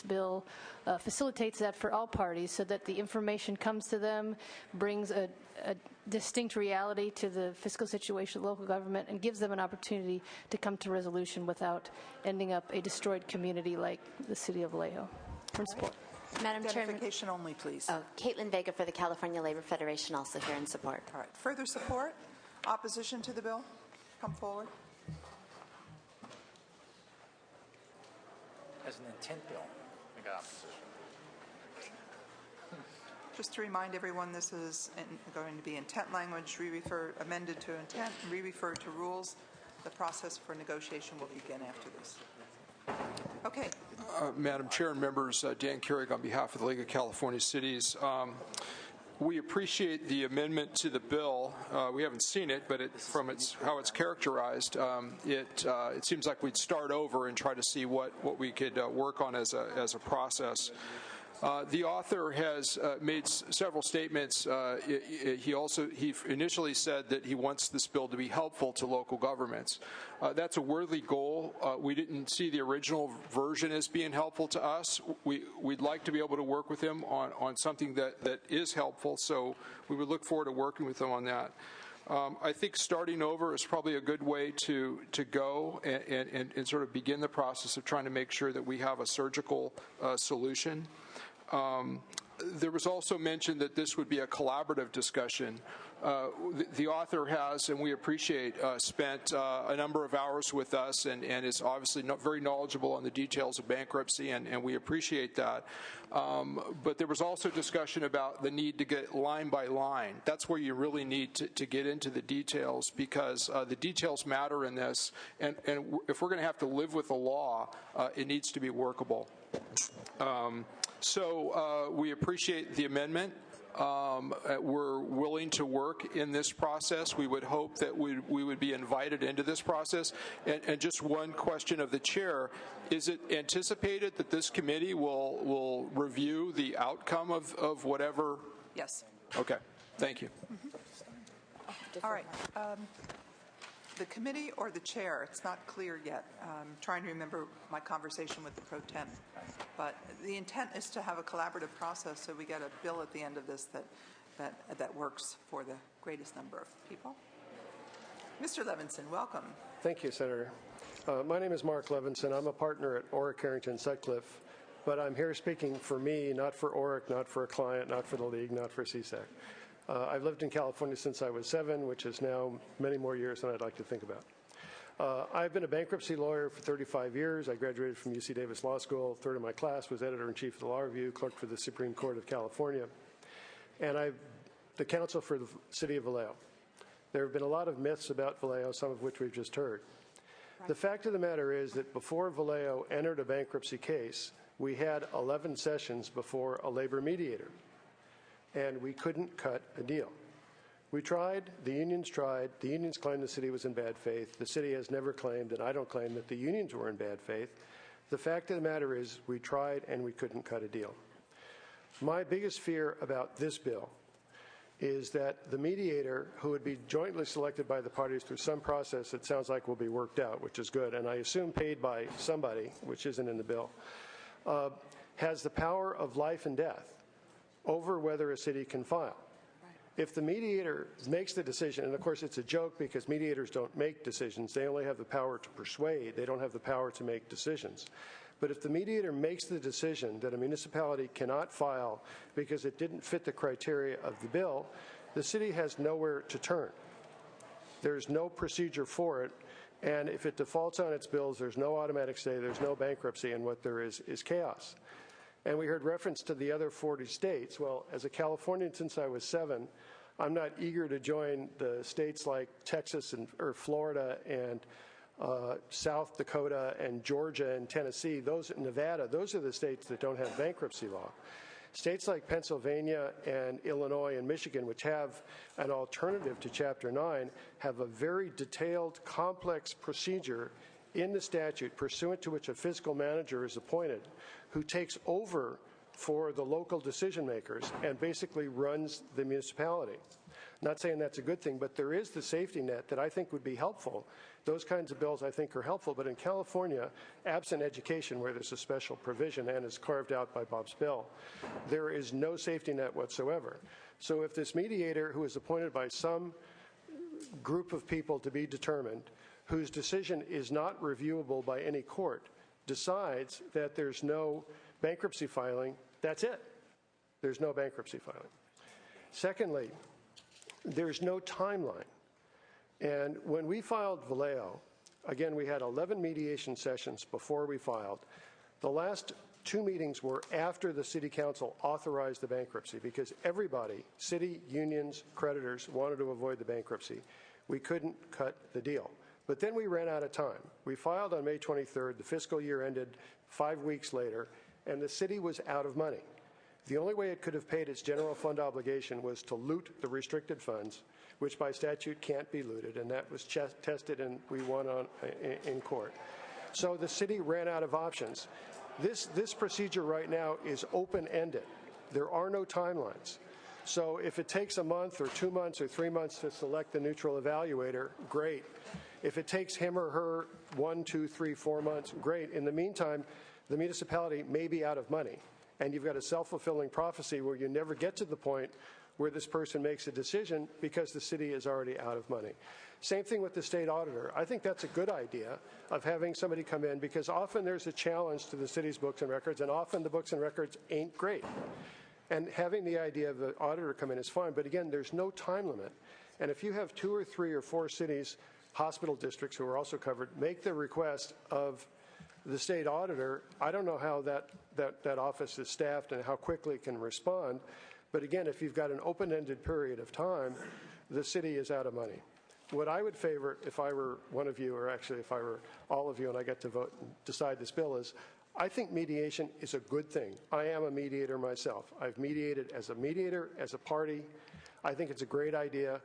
bill facilitates that for all parties so that the information comes to them, brings a distinct reality to the fiscal situation of local government, and gives them an opportunity to come to resolution without ending up a destroyed community like the city of Vallejo. For support. Madam Chairman. Identification only, please. Oh, Caitlin Vega for the California Labor Federation, also here in support. All right. Further support? Opposition to the bill? Come forward. As an intent bill, we got opposition. Just to remind everyone, this is going to be intent language, amended to intent, and re-referred to rules. The process for negotiation will begin after this. Okay. Madam Chair and members, Dan Carrig on behalf of the League of California Cities. We appreciate the amendment to the bill. We haven't seen it, but from how it's characterized, it seems like we'd start over and try to see what we could work on as a process. The author has made several statements. He initially said that he wants this bill to be helpful to local governments. That's a worthy goal. We didn't see the original version as being helpful to us. We'd like to be able to work with him on something that is helpful, so we would look forward to working with him on that. I think starting over is probably a good way to go and sort of begin the process of trying to make sure that we have a surgical solution. There was also mentioned that this would be a collaborative discussion. The author has, and we appreciate, spent a number of hours with us and is obviously very knowledgeable on the details of bankruptcy, and we appreciate that. But there was also discussion about the need to get line by line. That's where you really need to get into the details, because the details matter in this, and if we're going to have to live with the law, it needs to be workable. So we appreciate the amendment. We're willing to work in this process. We would hope that we would be invited into this process. And just one question of the chair: is it anticipated that this committee will review the outcome of whatever? Yes. Okay. Thank you. All right. The committee or the chair? It's not clear yet. I'm trying to remember my conversation with the pro tem. But the intent is to have a collaborative process so we get a bill at the end of this that works for the greatest number of people. Mr. Levinson, welcome. Thank you, Senator. My name is Mark Levinson. I'm a partner at Orrick, Harrington, Sutcliffe. But I'm here speaking for me, not for Orrick, not for a client, not for the League, not for CSAC. I've lived in California since I was 7, which is now many more years than I'd like to think about. I've been a bankruptcy lawyer for 35 years. I graduated from UC Davis Law School. Third of my class was editor-in-chief of the Law Review, clerked for the Supreme Court of California, and I'm the counsel for the city of Vallejo. There have been a lot of myths about Vallejo, some of which we've just heard. Right. The fact of the matter is that before Vallejo entered a bankruptcy case, we had 11 sessions before a labor mediator, and we couldn't cut a deal. We tried, the unions claimed the city was in bad faith. The city has never claimed, and I don't claim, that the unions were in bad faith. The fact of the matter is we tried and we couldn't cut a deal. My biggest fear about this bill is that the mediator, who would be jointly selected by the parties through some process that sounds like will be worked out, which is good, and I assume paid by somebody, which isn't in the bill, has the power of life and death over whether a city can file. If the mediator makes the decision, and of course it's a joke because mediators don't make decisions, they only have the power to persuade, they don't have the power to make decisions. But if the mediator makes the decision that a municipality cannot file because it didn't fit the criteria of the bill, the city has nowhere to turn. There's no procedure for it, and if it defaults on its bills, there's no automatic stay, there's no bankruptcy, and what there is chaos. And we heard reference to the other 40 states. Well, as a Californian since I was 7, I'm not eager to join the states like Texas or Florida and South Dakota and Georgia and Tennessee, Nevada. Those are the states that don't have bankruptcy law. States like Pennsylvania and Illinois and Michigan, which have an alternative to Chapter 9, have a very detailed, complex procedure in the statute pursuant to which a fiscal manager is appointed who takes over for the local decision makers and basically runs the municipality. Not saying that's a good thing, but there is the safety net that I think would be helpful. Those kinds of bills I think are helpful, but in California, absent education, where there's a special provision and is carved out by Bob's bill, there is no safety net whatsoever. So if this mediator, who is appointed by some group of people to be determined, whose decision is not reviewable by any court, decides that there's no bankruptcy filing, that's it. There's no bankruptcy filing. Secondly, there's no timeline. And when we filed Vallejo, again, we had 11 mediation sessions before we filed. The last 2 meetings were after the city council authorized the bankruptcy because everybody, city, unions, creditors, wanted to avoid the bankruptcy. We couldn't cut the deal. But then we ran out of time. We filed on May 23rd. The fiscal year ended 5 weeks later, and the city was out of money. The only way it could have paid its general fund obligation was to loot the restricted funds, which by statute can't be looted, and that was tested and we won on in court. So the city ran out of options. This procedure right now is open-ended. There are no timelines. So if it takes a month or 2 months or 3 months to select the neutral evaluator, great. If it takes him or her 1, 2, 3, 4 months, great. In the meantime, the municipality may be out of money. And you've got a self-fulfilling prophecy where you never get to the point where this person makes a decision because the city is already out of money. Same thing with the state auditor. I think that's a good idea of having somebody come in because often there's a challenge to the city's books and records, and often the books and records ain't great. And having the idea of the auditor come in is fine, but again, there's no time limit. And if you have 2 or 3 or 4 cities, hospital districts who are also covered, make the request of the state auditor, I don't know how that office is staffed and how quickly it can respond. But again, if you've got an open-ended period of time, the city is out of money. What I would favor if I were one of you, or actually if I were all of you and I get to vote and decide this bill is, I think mediation is a good thing. I am a mediator myself. I've mediated as a mediator, as a party. I think it's a great idea.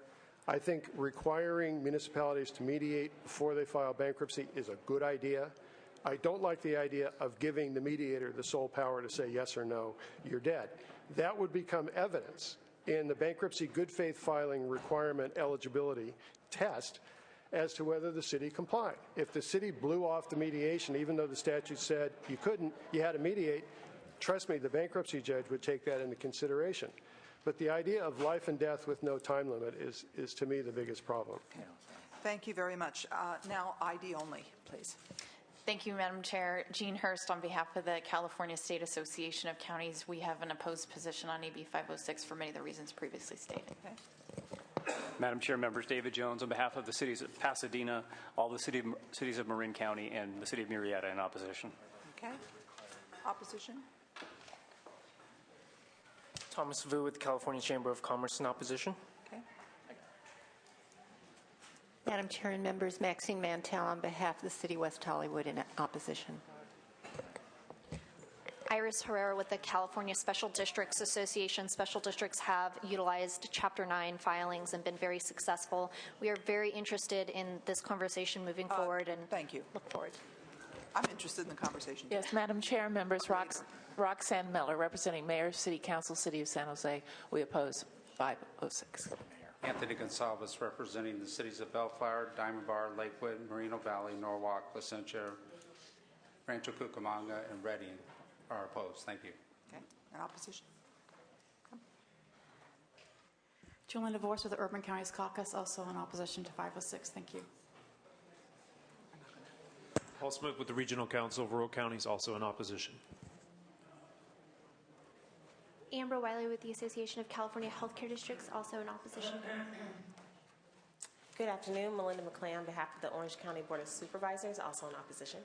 I think requiring municipalities to mediate before they file bankruptcy is a good idea. I don't like the idea of giving the mediator the sole power to say yes or no, you're dead. That would become evidence in the bankruptcy good faith filing requirement eligibility test as to whether the city complied. If the city blew off the mediation, even though the statute said you couldn't, you had to mediate, trust me, the bankruptcy judge would take that into consideration. But the idea of life and death with no time limit is to me, the biggest problem. Thank you very much. Now, ID only, please. Thank you, Madam Chair. Jean Hurst on behalf of the California State Association of Counties. We have an opposed position on AB 506 for many of the reasons previously stated. Okay. Madam Chair, members, David Jones on behalf of the cities of Pasadena, all the cities of Marin County, and the city of Murrieta in opposition. Okay. Opposition? Thomas Vu with the California Chamber of Commerce in opposition. Okay. Madam Chair and members, Maxine Mantel on behalf of the City of West Hollywood in opposition. Iris Herrera with the California Special Districts Association. Special districts have utilized Chapter 9 filings and been very successful. We are very interested in this conversation moving forward and thank you. Look forward. I'm interested in the conversation. Yes, Madam Chair, members, Roxanne Miller, representing Mayor, City Council, City of San Jose. We oppose 506. Anthony Gonsalves, representing the cities of Bellflower, Diamond Bar, Lakewood, Moreno Valley, Norwalk, Placentia, Rancho Cucamonga, and Redding are opposed. Thank you. Okay. And opposition? Julian DeVorce with the Urban Counties Caucus, also in opposition to 506. Thank you. Paul Smook with the Regional Council of Rural Counties, also in opposition. Amber Wiley with the Association of California Healthcare Districts, also in opposition. Good afternoon. Melinda McClay on behalf of the Orange County Board of Supervisors, also in opposition.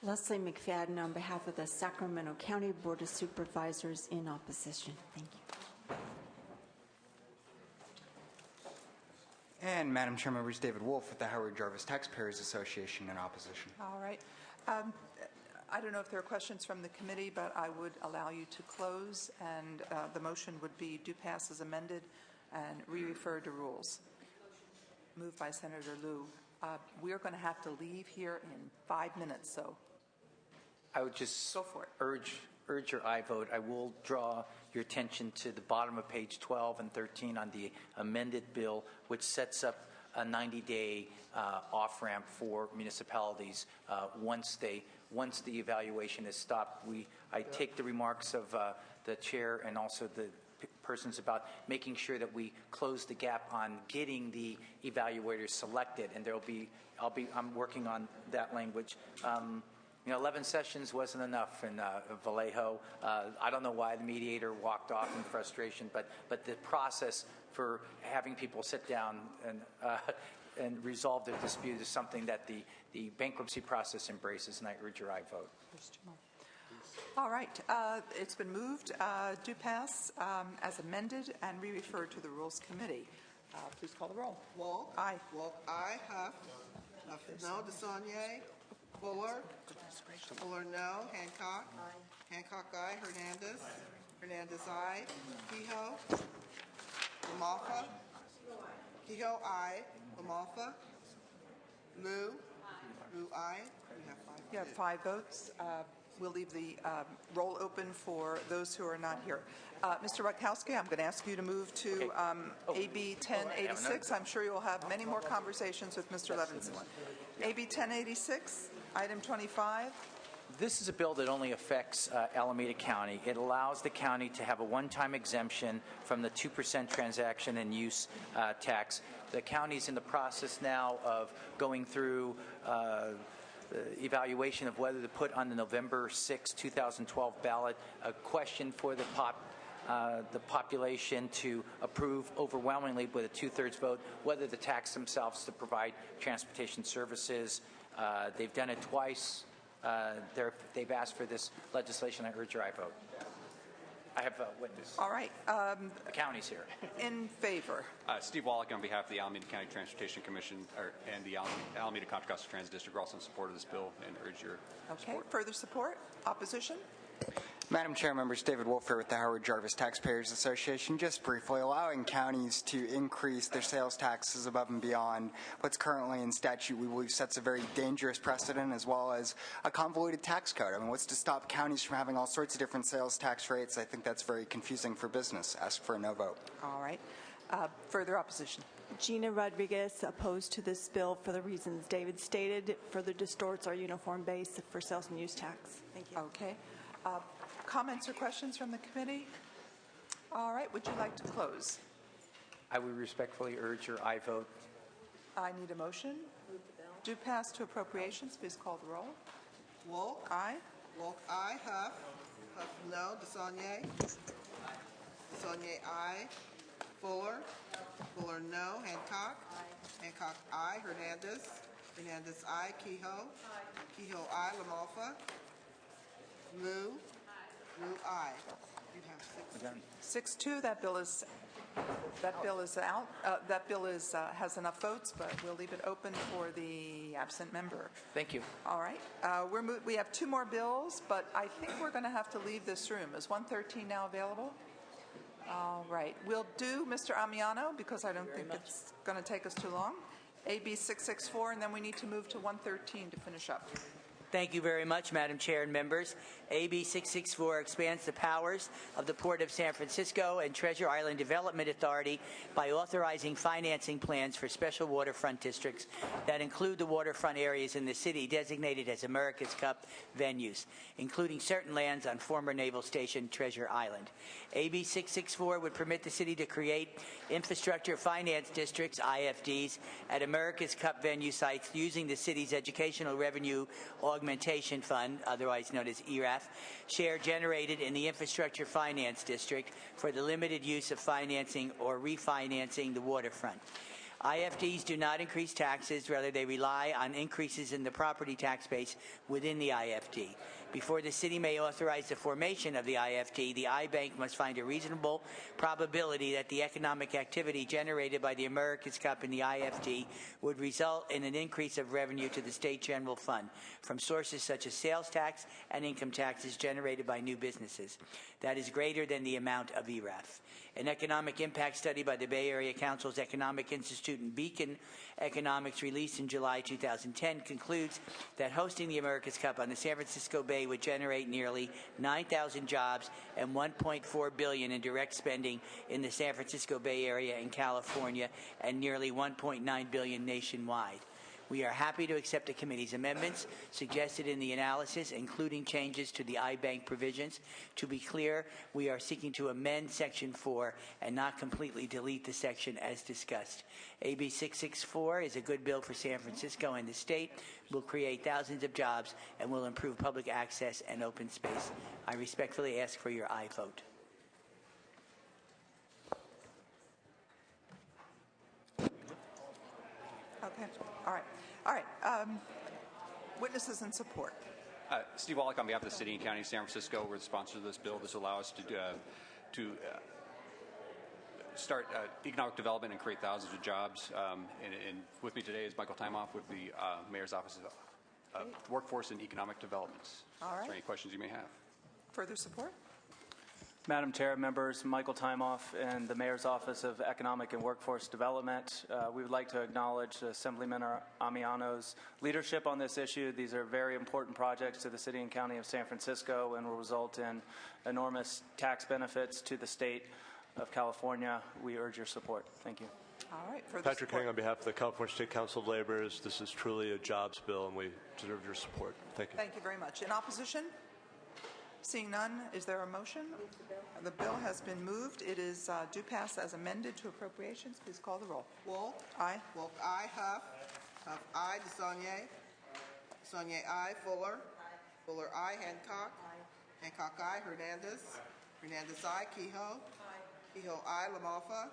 Leslie McFadden on behalf of the Sacramento County Board of Supervisors in opposition. Thank you. And Madam Chair, members, David Wolf with the Howard Jarvis Taxpayers Association in opposition. All right. I don't know if there are questions from the committee, but I would allow you to close, and the motion would be do pass as amended and re-refer to rules. Moved by Senator Liu. We're going to have to leave here in 5 minutes, so I would just go for it. urge urge your aye vote, I will draw your attention to the bottom of page 12 and 13 on the amended bill, which sets up a 90-day off-ramp for municipalities once the evaluation is stopped. I take the remarks of the chair and also the persons about making sure that we close the gap on getting the evaluators selected, and I'm working on that language. 11 sessions wasn't enough in Vallejo. I don't know why the mediator walked off in frustration, but the process for having people sit down and resolve their dispute is something that the bankruptcy process embraces, and I urge your aye vote. All right. It's been moved, do pass as amended, and re-referred to the Rules Committee. Please call the roll. Walk. Aye. Walk. Aye. Huff. Huff. No. DeSaulnier. Fuller. Fuller. No. Hancock. Hancock. Aye. Hernandez. Hernandez. Aye. Kehoe. Lamalfa. Kehoe. Aye. Lamalfa. Lou. Lou. Aye. You have 5 votes. We'll leave the roll open for those who are not here. Mr. Rutkowski, I'm going to ask you to move to AB 1086. I'm sure you'll have many more conversations with Mr. Levinson. AB 1086, item 25. This is a bill that only affects Alameda County. It allows the county to have a one-time exemption from the 2% transaction and use tax. The county's in the process now of going through evaluation of whether to put on the November 6, 2012 ballot a question for the population to approve overwhelmingly with a 2/3 vote whether to tax themselves to provide transportation services. They've done it twice. They've asked for this legislation. I urge your aye vote. I have a witness. All right. The county's here. In favor. Steve Wallach on behalf of the Alameda County Transportation Commission and the Alameda Contra Costa Transit District are also in support of this bill and urge your support. Further support? Opposition? Madam Chair, members, David Wolf here with the Howard Jarvis Taxpayers Association. Just briefly, allowing counties to increase their sales taxes above and beyond what's currently in statute, we believe sets a very dangerous precedent as well as a convoluted tax code. I mean, what's to stop counties from having all sorts of different sales tax rates? I think that's very confusing for business. Ask for a no vote. All right. Further opposition? Gina Rodriguez, opposed to this bill for the reasons David stated. It further distorts our uniform base for sales and use tax. Thank you. Okay. Comments or questions from the committee? All right. Would you like to close? I would respectfully urge your aye vote. I need a motion. Do pass to appropriations. Please call the roll. Walk. Aye. Walk. Aye. Huff. Huff. No. DeSaulnier. DeSaulnier. Aye. Fuller. Fuller. No. Hancock. Hancock. Aye. Hernandez. Hernandez. Aye. Kehoe. Kehoe. Aye. Lamalfa. Lou. Lou. Aye. You have 6-2. That bill is out. That bill has enough votes, but we'll leave it open for the absent member. Thank you. All right. We have 2 more bills, but I think we're going to have to leave this room. Is 113 now available? All right. We'll do Mr. Amiano because I don't think it's going to take us too long. AB 664, and then we need to move to 113 to finish up. Thank you very much, Madam Chair and members. AB 664 expands the powers of the Port of San Francisco and Treasure Island Development Authority by authorizing financing plans for special waterfront districts that include the waterfront areas in the city designated as America's Cup venues, including certain lands on former Naval Station Treasure Island. AB 664 would permit the city to create infrastructure finance districts, IFDs, at America's Cup venue sites using the city's Educational Revenue Augmentation Fund, otherwise known as ERAF, share generated in the Infrastructure Finance District for the limited use of financing or refinancing the waterfront. IFDs do not increase taxes, rather they rely on increases in the property tax base within the IFD. Before the city may authorize the formation of the IFD, the iBank must find a reasonable probability that the economic activity generated by the America's Cup in the IFD would result in an increase of revenue to the state general fund from sources such as sales tax and income taxes generated by new businesses. That is greater than the amount of ERAF. An economic impact study by the Bay Area Council's Economic Institute and Beacon Economics released in July 2010 concludes that hosting the America's Cup on the San Francisco Bay Bay would generate nearly 9,000 jobs and $1.4 billion in direct spending in the San Francisco Bay Area and California, and nearly $1.9 billion nationwide. We are happy to accept the committee's amendments suggested in the analysis, including changes to the iBank provisions. To be clear, we are seeking to amend Section 4 and not completely delete the section as discussed. AB 664 is a good bill for San Francisco and the state, will create thousands of jobs, and will improve public access and open space. I respectfully ask for your aye vote. Okay. All right. Witnesses in support. Steve Wallach on behalf of the City and County of San Francisco. We're the sponsor of this bill. This will allow us to start economic development and create thousands of jobs. And with me today is Michael Timoff with the Mayor's Office of Workforce and Economic Developments. All right. Is there any questions you may have? Further support? Madam Chair, members, Michael Timoff and the Mayor's Office of Economic and Workforce Development. We would like to acknowledge Assemblyman Amiano's leadership on this issue. These are very important projects to the City and County of San Francisco and will result in enormous tax benefits to the state of California. We urge your support. Thank you. All right. Patrick Hang on behalf of the California State Council of Laborers. This is truly a jobs bill, and we deserve your support. Thank you. Thank you very much. In opposition? Seeing none, is there a motion? The bill has been moved. It is due pass as amended to appropriations. Please call the roll. Wolf. Aye. Wolf, aye. Huff. Huff, aye. DeSaulnier. DeSaulnier, aye. Fuller. Fuller, aye. Hancock. Hancock, aye. Hernandez. Hernandez, aye. Kehoe. Kehoe, aye. LaMalfa.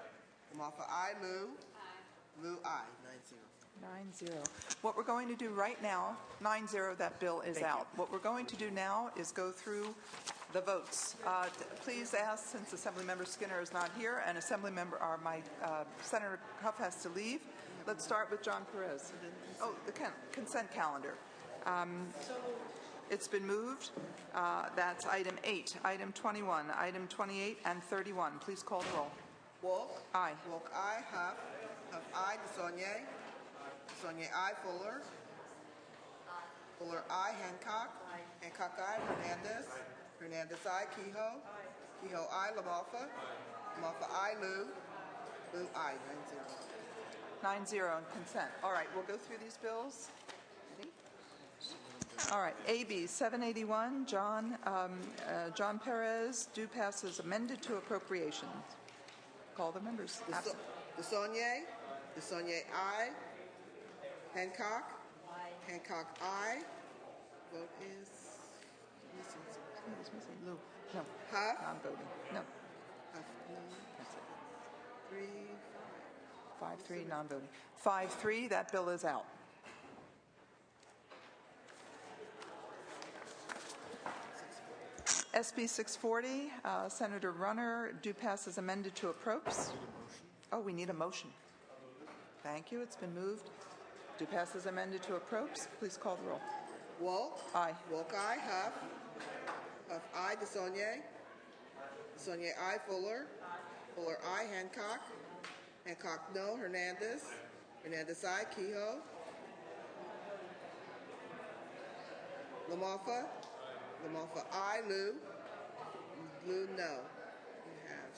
LaMalfa, aye. Liu, aye. 9-0. 9-0. What we're going to do right now, 9-0, that bill is out. What we're going to do now is go through the votes. Please ask, since Assemblymember Skinner is not here and Senator Huff has to leave, let's start with John Perez. Oh, the consent calendar. It's been moved. That's item 8, item 21, item 28, and 31. Please call the roll. Wolf. Aye. Wolf, aye. Huff. Huff, aye. DeSaulnier. DeSaulnier, aye. Fuller. Fuller, aye. Hancock. Hancock, aye. Hernandez. Hernandez, aye. Kehoe. Kehoe, aye. LaMalfa. LaMalfa, aye. Liu, aye. 9-0. 9-0 on consent. All right, we'll go through these bills. Ready? All right, AB 781, John Perez, due pass as amended to appropriations. Call the members. DeSaulnier. DeSaulnier, aye. Hancock. Hancock, aye. Vote is missing. Lou. No. Huff. Non-voting. No. Huff, no. 3, 5-3, non-voting. 5-3, that bill is out. SB 640, Senator Runner, due pass as amended to approps. Oh, we need a motion. Thank you. It's been moved. Due pass as amended to approps. Please call the roll. Wolf. Aye. Wolf, aye. Huff. Huff, aye. DeSaulnier. DeSaulnier, aye. Fuller. Fuller, aye. Hancock. Hancock, no. Hernandez. Hernandez, aye. Kehoe. LaMalfa. LaMalfa, aye. Liu, no. We have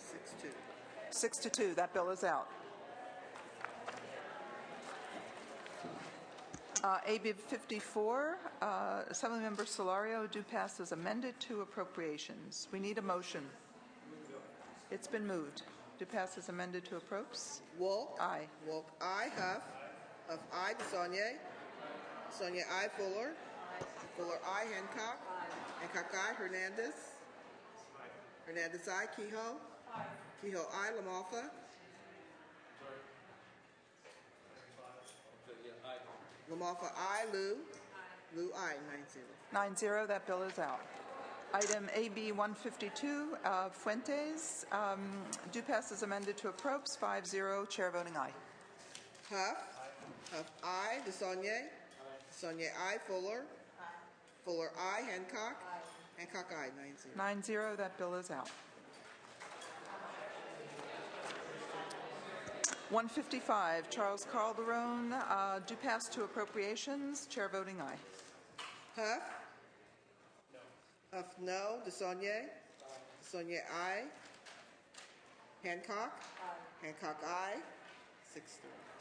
6-2. 6-2, that bill is out. AB 54, Assemblymember Solario, due pass as amended to appropriations. We need a motion. It's been moved. Due pass as amended to approps. Wolf. Aye. Wolf, aye. Huff. Huff, aye. DeSaulnier. DeSaulnier, aye. Fuller. Fuller, aye. Hancock. Hancock, aye. Hernandez. Hernandez, aye. Kehoe. Kehoe, aye. LaMalfa. LaMalfa, aye. Liu, aye. 9-0. 9-0, that bill is out. Item AB 152, Fuentes, due pass as amended to approps. 5-0, chair voting aye. Huff. Huff, aye. DeSaulnier. DeSaulnier, aye. Fuller. Fuller, aye. Hancock. Hancock, aye. 9-0. 9-0, that bill is out. 155, Charles Calderon, due pass to appropriations. Chair voting aye. Huff. Huff, no. DeSaulnier? DeSaulnier, aye. Hancock? Hancock, aye.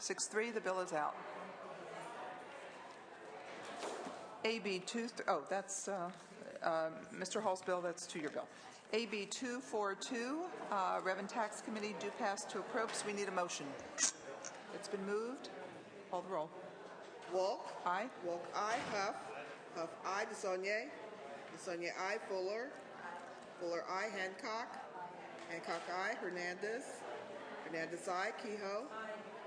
6-3. 6-3, the bill is out. AB 2, that's Mr. Hall's bill, that's to your bill. AB 242, Rev and Tax Committee, do pass to appropriates. We need a motion. It's been moved. Call the roll. Walk? Aye. Walk, aye. Huff? Huff, aye. DeSaulnier? DeSaulnier, aye. Fuller? Fuller, aye. Hancock? Hancock, aye. Hernandez? Hernandez, aye. Kehoe?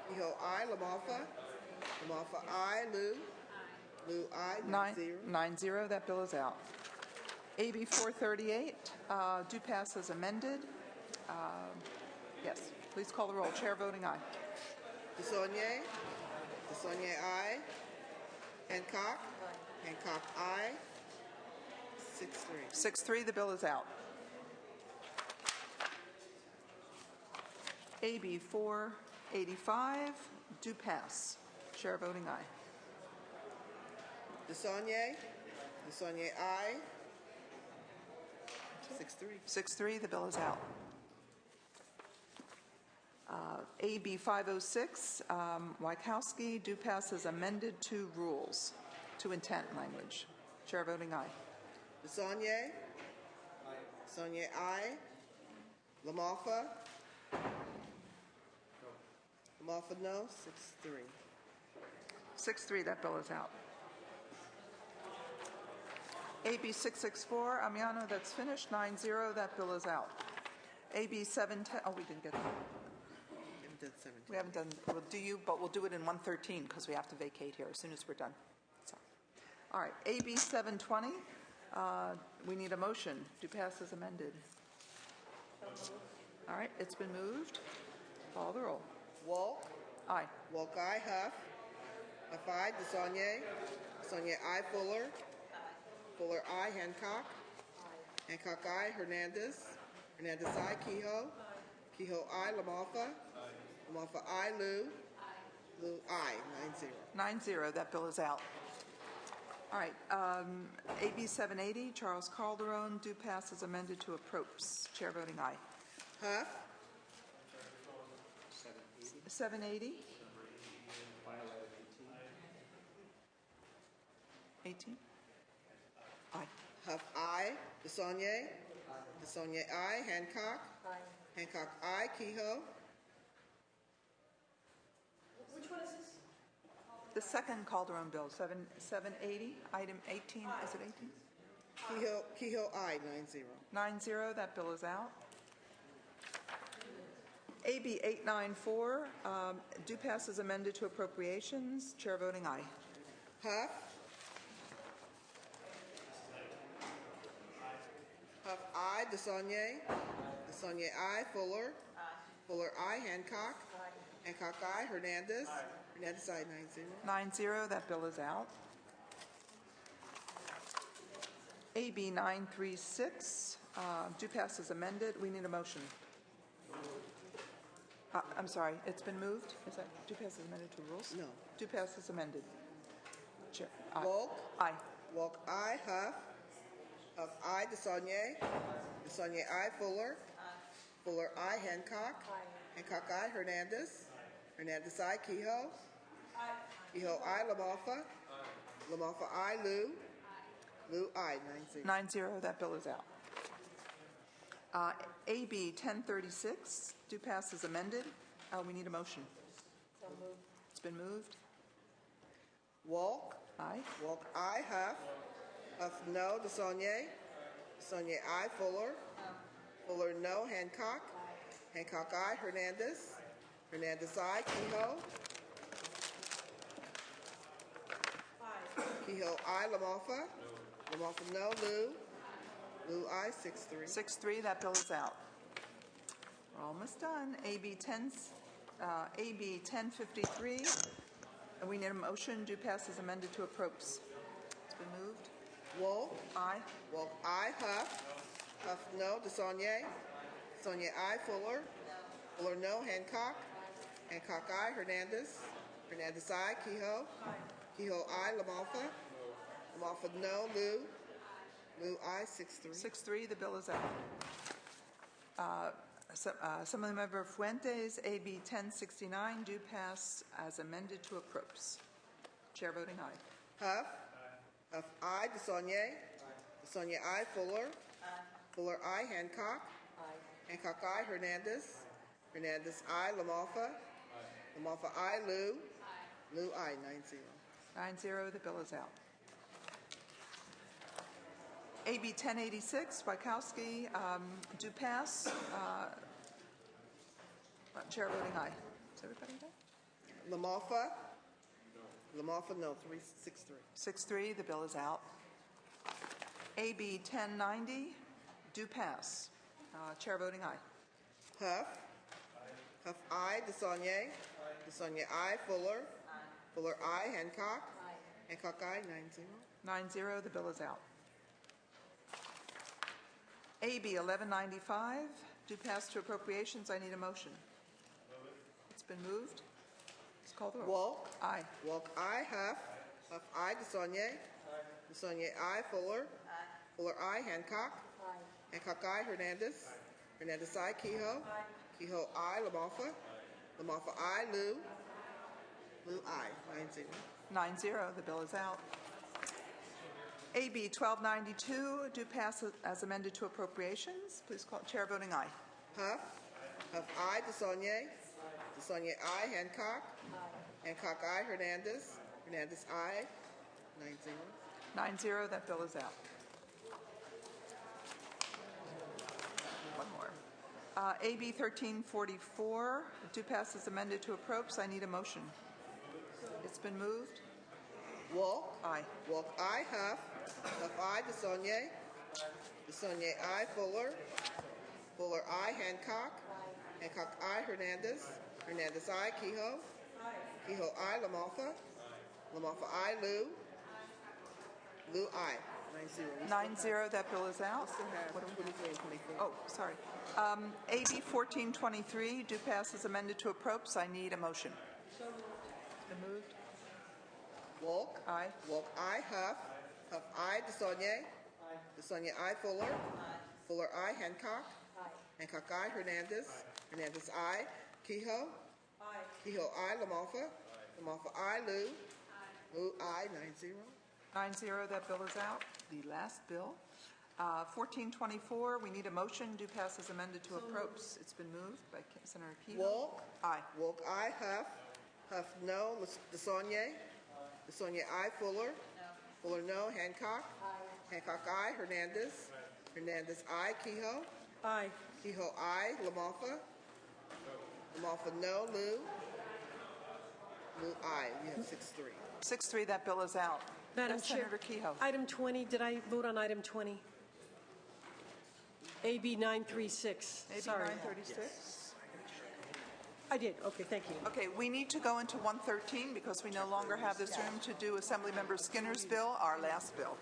Kehoe, aye. LaMalfa? LaMalfa, aye. Lou? Lou, aye. 9-0, that bill is out. AB 438, do pass as amended. Yes, please call the roll. Chair voting aye. DeSaulnier? DeSaulnier, aye. Hancock? Hancock, aye. 6-3. 6-3, the bill is out. AB 485, do pass. Chair voting aye. DeSaulnier? DeSaulnier, aye. 6-3. 6-3, the bill is out. AB 506, Wachowski, do pass as amended to rules, to intent language. Chair voting aye. DeSaulnier? DeSaulnier, aye. LaMalfa? LaMalfa, no. 6-3. 6-3, that bill is out. AB 664, Amiano, that's finished. 9-0, that bill is out. AB 710, we didn't get that. We haven't done, we'll do you, but we'll do it in 113 because we have to vacate here as soon as we're done. So, all right, AB 720, we need a motion. Do pass as amended. All right, it's been moved. Call the roll. Walk? Aye. Walk, aye. Huff? Huff, aye. DeSaulnier? DeSaulnier, aye. Fuller? Fuller, aye. Hancock? Hancock, aye. Hernandez? Hernandez, aye. Kehoe? Kehoe, aye. LaMalfa? LaMalfa, aye. Lou? Lou, aye. 9-0. 9-0, that bill is out. All right, AB 780, Charles Calderon, do pass as amended to appropriates. Chair voting aye. Huff? 780? 18? Aye. Huff, aye. DeSaulnier? DeSaulnier, aye. Hancock? Hancock, aye. Kehoe? Which one is this? The second Calderon bill, 780, item 18, is it 18? Kehoe, aye. 9-0. 9-0, that bill is out. AB 894, do pass as amended to appropriations. Chair voting aye. Huff? Huff, aye. DeSaulnier? DeSaulnier, aye. Fuller? Fuller, aye. Hancock? Hancock, aye. Hernandez? Hernandez, aye. 9-0. 9-0, that bill is out. AB 936, do pass as amended. We need a motion. I'm sorry, it's been moved? Is that do pass as amended to rules? No. Do pass as amended. Chair. Aye. Walk? Aye. Walk, aye. Huff? Huff, aye. DeSaulnier? DeSaulnier, aye. Fuller? Fuller, aye. Hancock? Hancock, aye. Hernandez? Hernandez, aye. Kehoe? Kehoe, aye. LaMalfa? LaMalfa, aye. Lou? Lou, aye. 9-0. 9-0, that bill is out. AB 1036, do pass as amended. We need a motion. So moved. It's been moved. Walk? Aye. Walk, aye. Huff? Huff, no. DeSaulnier? DeSaulnier, aye. Fuller? Fuller, no. Hancock? Hancock, aye. Hernandez? Hernandez, aye. Kehoe? Kehoe, aye. LaMalfa? LaMalfa, no. Lou? Lou, aye. 6-3. 6-3, that bill is out. We're almost done. AB 1053, and we need a motion. Do pass as amended to appropriates. It's been moved. Walk? Aye. Walk, aye. Huff? Huff, no. DeSaulnier? DeSaulnier, aye. Fuller? Fuller, no. Hancock? Hancock, aye. Hernandez? Hernandez, aye. Kehoe? Kehoe, aye. LaMalfa? LaMalfa, no. Lou? Lou, aye. 6-3. 6-3, the bill is out. Assemblymember Fuentes, AB 1069, do pass as amended to approps. Chair voting aye. Huff. Huff, aye. DeSaulnier. DeSaulnier, aye. Fuller. Fuller, aye. Hancock. Hancock, aye. Hernandez. Hernandez, aye. LaMalfa. LaMalfa, aye. Lou. Lou, aye. 9-0. 9-0, the bill is out. AB 1086, Wachowski, do pass. Chair voting aye. Is everybody there? LaMalfa. LaMalfa, no. 6-3. 6-3, the bill is out. AB 1090, do pass. Chair voting aye. Huff. Huff, aye. DeSaulnier. DeSaulnier, aye. Fuller. Fuller, aye. Hancock. Hancock, aye. 9-0. 9-0, the bill is out. AB 1195, do pass to appropriations. I need a motion. It's been moved. Let's call the roll. Walk. Aye. Walk, aye. Huff. Huff, aye. DeSaulnier. DeSaulnier, aye. Fuller. Fuller, aye. Hancock. Hancock, aye. Hernandez. Hernandez, aye. Kehoe. Kehoe, aye. LaMalfa. LaMalfa, aye. Lou. Lou, aye. 9-0. 9-0, the bill is out. AB 1292, do pass as amended to appropriations. Please call. Chair voting aye. Huff. Huff, aye. DeSaulnier. DeSaulnier, aye. Hancock. Hancock, aye. Hernandez. Hernandez, aye. 9-0. 9-0, that bill is out. One more. AB 1344, do pass as amended to approps. I need a motion. It's been moved. Walk. Aye. Walk, aye. Huff. Huff, aye. DeSaulnier. DeSaulnier, aye. Fuller. Fuller, aye. Hancock. Hancock, aye. Hernandez. Hernandez, aye. Kehoe. Kehoe, aye. LaMalfa. LaMalfa, aye. Lou. Lou, aye. 9-0. 9-0, that bill is out. What are we 23 and 24? Oh, sorry. AB 1423, do pass as amended to approps. I need a motion. It's been moved. Walk. Aye. Walk, aye. Huff. Huff, aye. DeSaulnier. DeSaulnier, aye. Fuller. Fuller, aye. Hancock. Hancock, aye. Hernandez. Hernandez, aye. Kehoe. Kehoe, aye. LaMalfa. LaMalfa, aye. Lou. Lou, aye. 9-0. 9-0, that bill is out. The last bill. 1424, we need a motion. Do pass as amended to approps. It's been moved by Senator Kehoe. Walk. Aye. Walk, aye. Huff. Huff, no. DeSaulnier. DeSaulnier, aye. Fuller. Fuller, no. Hancock. Hancock, aye. Hernandez. Hernandez, aye. Kehoe. Aye. Kehoe, aye. LaMalfa. LaMalfa, no. Lou. Lou, aye. We have 6-3. 6-3, that bill is out. Madam Yes, Chair, Senator Kehoe. Item 20, did I vote on item 20? AB 936. AB Sorry. 936? I did. Okay, thank you. Okay, we need to go into 113 because we no longer have this room to do Assemblymember Skinner's bill, our last bill.